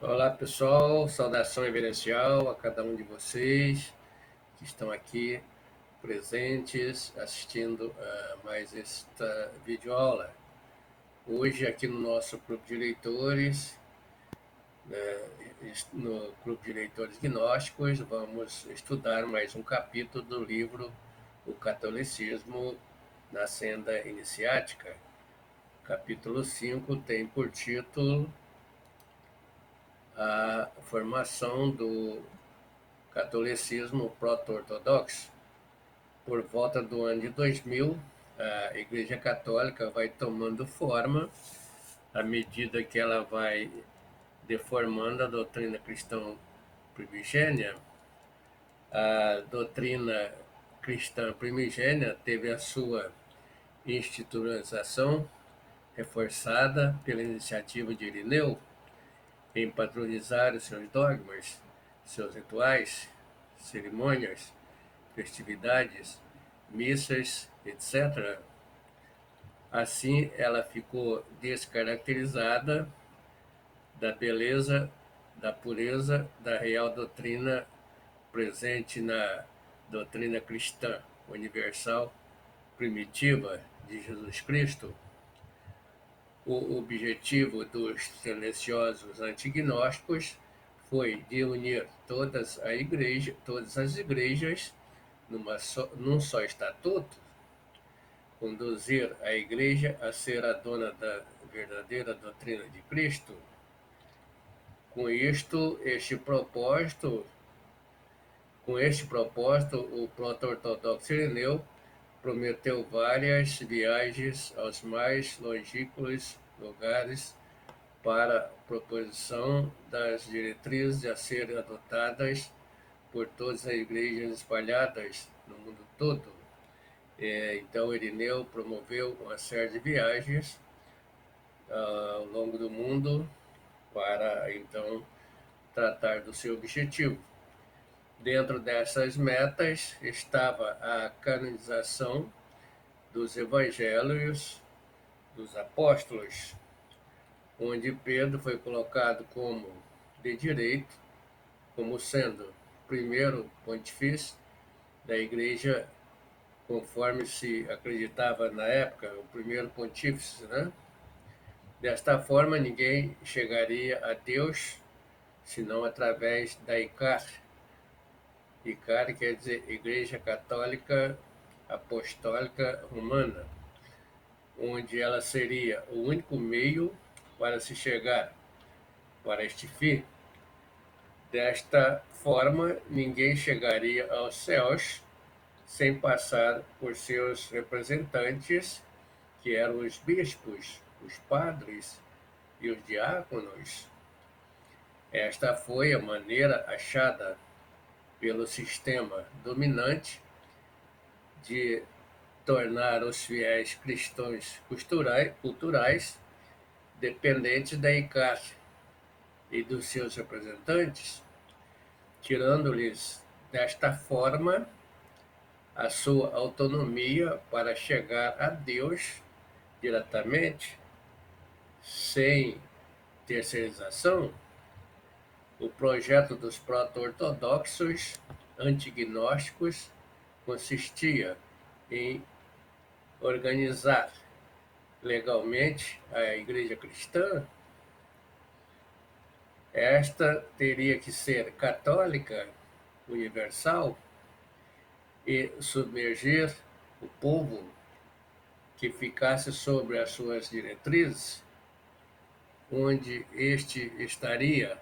Olá pessoal, saudação reverencial a cada um de vocês que estão aqui presentes assistindo a mais esta videoaula. Hoje aqui no nosso grupo de leitores, no grupo de leitores gnósticos, vamos estudar mais um capítulo do livro O Catolicismo na Senda Iniciática. Capítulo 5 tem por título a formação do catolicismo proto-ortodoxo. Por volta do ano de 2000, a Igreja Católica vai tomando forma à medida que ela vai deformando a doutrina cristã primigênia. A doutrina cristã primigênia teve a sua institucionalização reforçada pela iniciativa de Irineu em padronizar os seus dogmas, seus rituais, cerimônias, festividades, missas, etc. Assim, ela ficou descaracterizada da beleza, da pureza da real doutrina presente na doutrina cristã universal primitiva de Jesus Cristo. O objetivo dos silenciosos antignósticos foi de unir todas as igrejas num só estatuto, conduzir a Igreja a ser a dona da verdadeira doutrina de Cristo. Com este propósito, o proto-ortodoxo Irineu prometeu várias viagens aos mais longínquos lugares para a proposição das diretrizes a serem adotadas por todas as igrejas espalhadas no mundo todo. Então, Irineu promoveu uma série de viagens ao longo do mundo para, então, tratar do seu objetivo. Dentro dessas metas estava a canonização dos evangelhos dos apóstolos, onde Pedro foi colocado como de direito, como sendo o primeiro pontífice da Igreja, conforme se acreditava na época, o primeiro pontífice, né? Desta forma, ninguém chegaria a Deus senão através da ICAR. ICAR quer dizer Igreja Católica Apostólica Romana, onde ela seria o único meio para se chegar para este fim. Desta forma, ninguém chegaria aos céus sem passar por seus representantes, que eram os bispos, os padres e os diáconos. Esta foi a maneira achada pelo sistema dominante de tornar os fiéis cristãos culturais dependentes da ICAR e dos seus representantes, tirando-lhes desta forma a sua autonomia para chegar a Deus diretamente, sem terceirização. O projeto dos proto-ortodoxos antignósticos consistia em organizar legalmente a Igreja Cristã. Esta teria que ser católica, universal, e submergir o povo que ficasse sobre as suas diretrizes, onde este estaria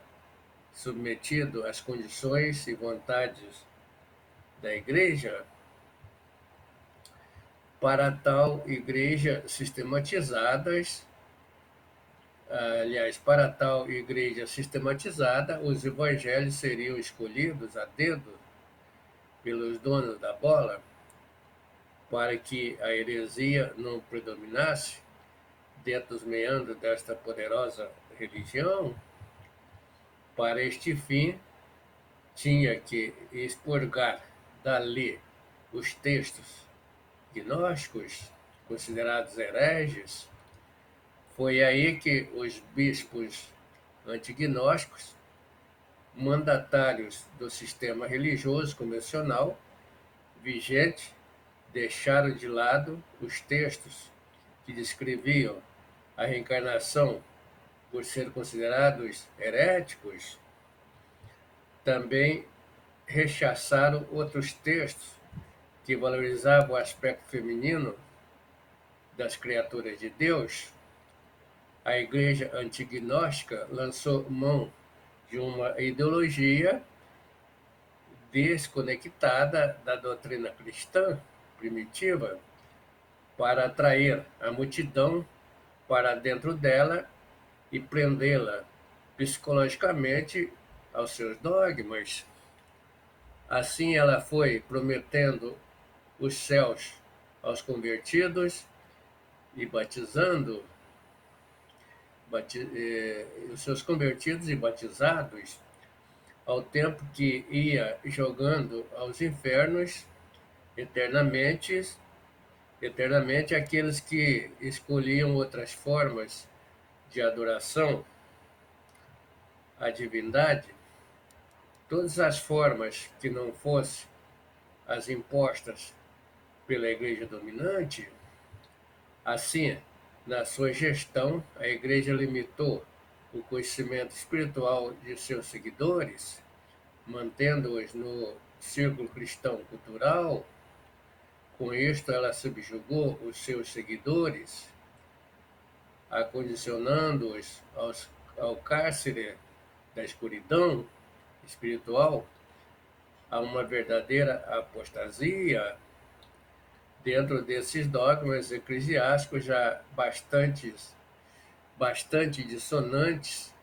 submetido às condições e vontades da Igreja. Para tal igreja sistematizada, os evangelhos seriam escolhidos a dedo pelos donos da bola, para que a heresia não predominasse dentro dos meandros desta poderosa religião. Para este fim, tinha que expurgar da lei os textos gnósticos, considerados hereges. Foi aí que os bispos antignósticos, mandatários do sistema religioso convencional vigente, deixaram de lado os textos que descreviam a reencarnação por serem considerados heréticos. Também rechaçaram outros textos que valorizavam o aspecto feminino das criaturas de Deus. A Igreja antignóstica lançou mão de uma ideologia desconectada da doutrina cristã primitiva para atrair a multidão para dentro dela e prendê-la psicologicamente aos seus dogmas. Assim ela foi prometendo os céus aos convertidos e batizando os seus convertidos e batizados, ao tempo que ia jogando aos infernos eternamente aqueles que escolhiam outras formas de adoração à divindade, todas as formas que não fossem as impostas pela Igreja dominante. Assim, na sua gestão, a Igreja limitou o conhecimento espiritual de seus seguidores, mantendo-os no círculo cristão cultural. Com isto, ela subjugou os seus seguidores, acondicionando-os ao cárcere da escuridão espiritual, a uma verdadeira apostasia. Dentro desses dogmas eclesiásticos já bastante dissonantes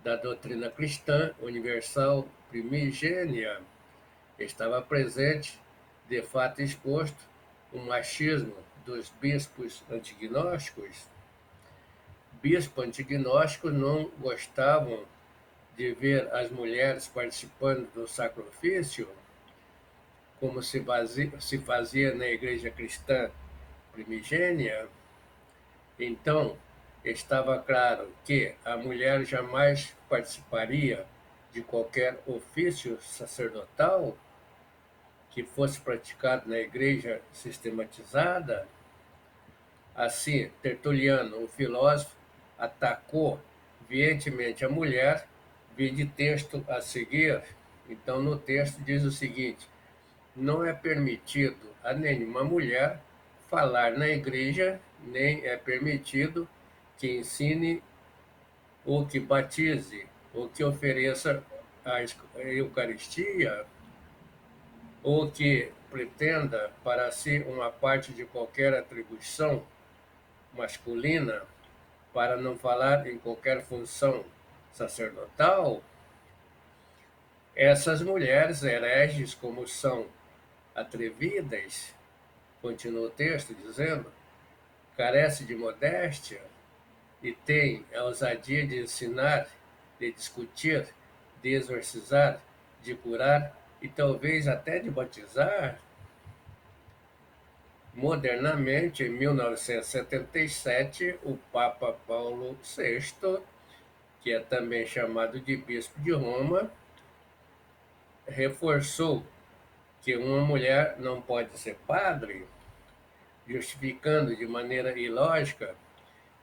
da doutrina cristã universal primigênia, estava presente, de fato exposto, o machismo dos bispos antignósticos. Bispos antignósticos não gostavam de ver as mulheres participando do sacrifício, como se fazia na igreja cristã primigênia. Então, estava claro que a mulher jamais participaria de qualquer ofício sacerdotal que fosse praticado na igreja sistematizada. Assim, Tertuliano, o filósofo, atacou veementemente a mulher, vide texto a seguir. Então, no texto diz o seguinte: não é permitido a nenhuma mulher falar na igreja, nem é permitido que ensine ou que batize ou que ofereça a Eucaristia ou que pretenda para si uma parte de qualquer atribuição masculina, para não falar em qualquer função sacerdotal. Essas mulheres hereges, como são atrevidas, continua o texto dizendo, carece de modéstia e tem a ousadia de ensinar, de discutir, de exorcizar, de curar e talvez até de batizar. Modernamente, em 1977, o Papa Paulo VI, que é também chamado de Bispo de Roma, reforçou que uma mulher não pode ser padre, justificando de maneira ilógica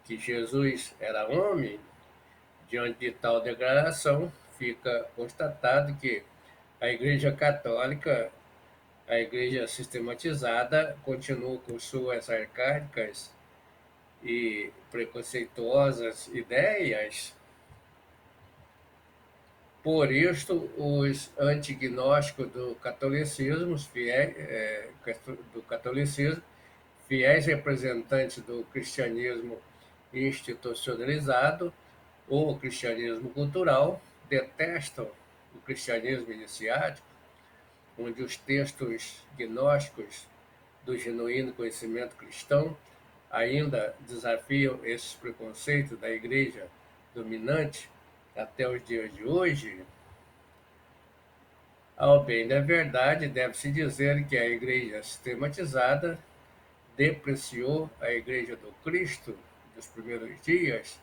que Jesus era homem. Diante de tal declaração, fica constatado que a Igreja Católica, a Igreja sistematizada, continua com suas arcaicas e preconceituosas ideias. Por isto, os antignósticos do catolicismo, fiéis representantes do cristianismo institucionalizado ou cristianismo cultural, detestam o cristianismo iniciático, onde os textos gnósticos do genuíno conhecimento cristão ainda desafiam esses preconceitos da igreja dominante até os dias de hoje. Ao bem da verdade, deve-se dizer que a igreja sistematizada depreciou a igreja do Cristo dos primeiros dias,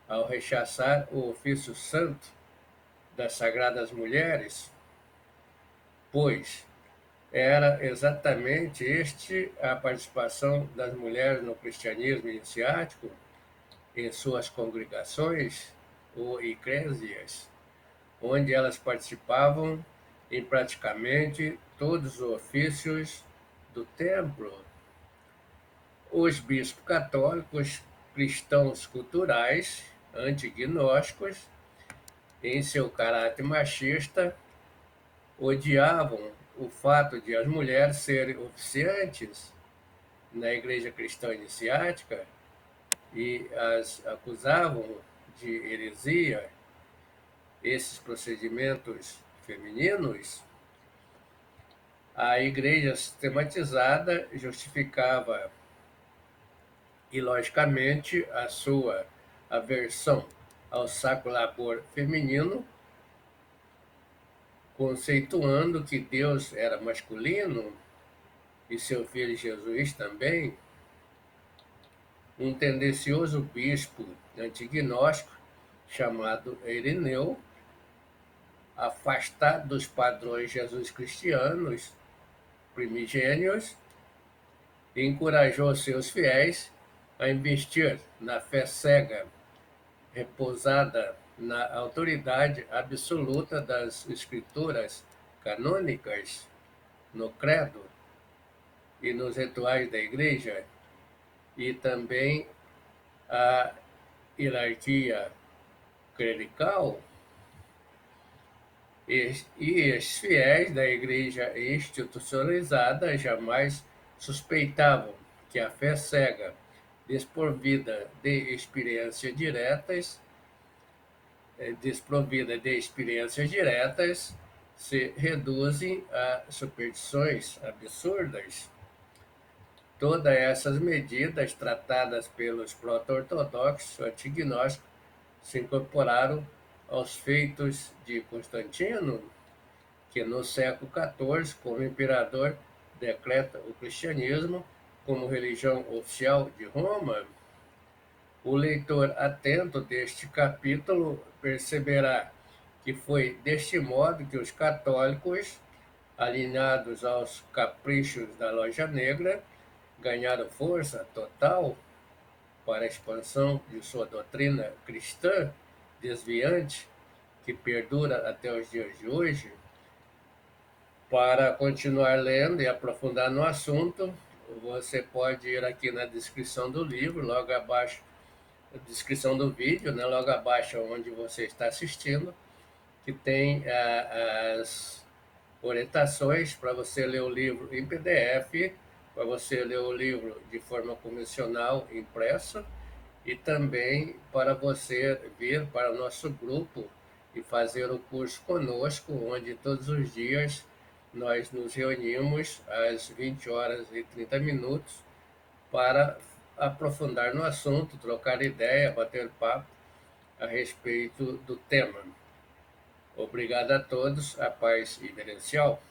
ao rechaçar o ofício santo das Sagradas Mulheres, pois era exatamente a participação das mulheres no cristianismo iniciático em suas congregações ou eclésias, onde elas participavam em praticamente todos os ofícios do templo. Os bispos católicos cristãos culturais antignósticos, em seu caráter machista, odiavam o fato de as mulheres serem oficiantes na Igreja Cristã Iniciática e as acusavam de heresia. Esses procedimentos femininos, a Igreja sistematizada justificava ilogicamente a sua aversão ao sacro labor feminino, conceituando que Deus era masculino e seu filho Jesus também. Um tendencioso bispo antignóstico chamado Ireneu, afastado dos padrões Jesus cristianos primigênios, encorajou seus fiéis a investir na fé cega, repousada na autoridade absoluta das escrituras canônicas, no credo e nos rituais da igreja, e também a hierarquia clerical, e os fiéis da igreja institucionalizada jamais suspeitavam que a fé cega, desprovida de experiências diretas, se reduzem a superstições absurdas. Todas essas medidas tratadas pelos proto-ortodoxos antignósticos se incorporaram aos feitos de Constantino, que no século XIV, como imperador, decreta o cristianismo como religião oficial de Roma. O leitor atento deste capítulo perceberá que foi deste modo que os católicos, alinhados aos caprichos da Loja Negra, ganharam força total para a expansão de sua doutrina cristã desviante, que perdura até os dias de hoje. Para continuar lendo e aprofundar no assunto, você pode ir aqui na descrição do livro, logo abaixo, na descrição do vídeo, né, logo abaixo onde você está assistindo, que tem as orientações para você ler o livro em PDF, para você ler o livro de forma convencional, impresso, e também para você vir para o nosso grupo e fazer o curso conosco, onde todos os dias nós nos reunimos às 20 horas e 30 minutos para aprofundar no assunto, trocar ideia, bater papo a respeito do tema. Obrigado a todos, a paz iverencial.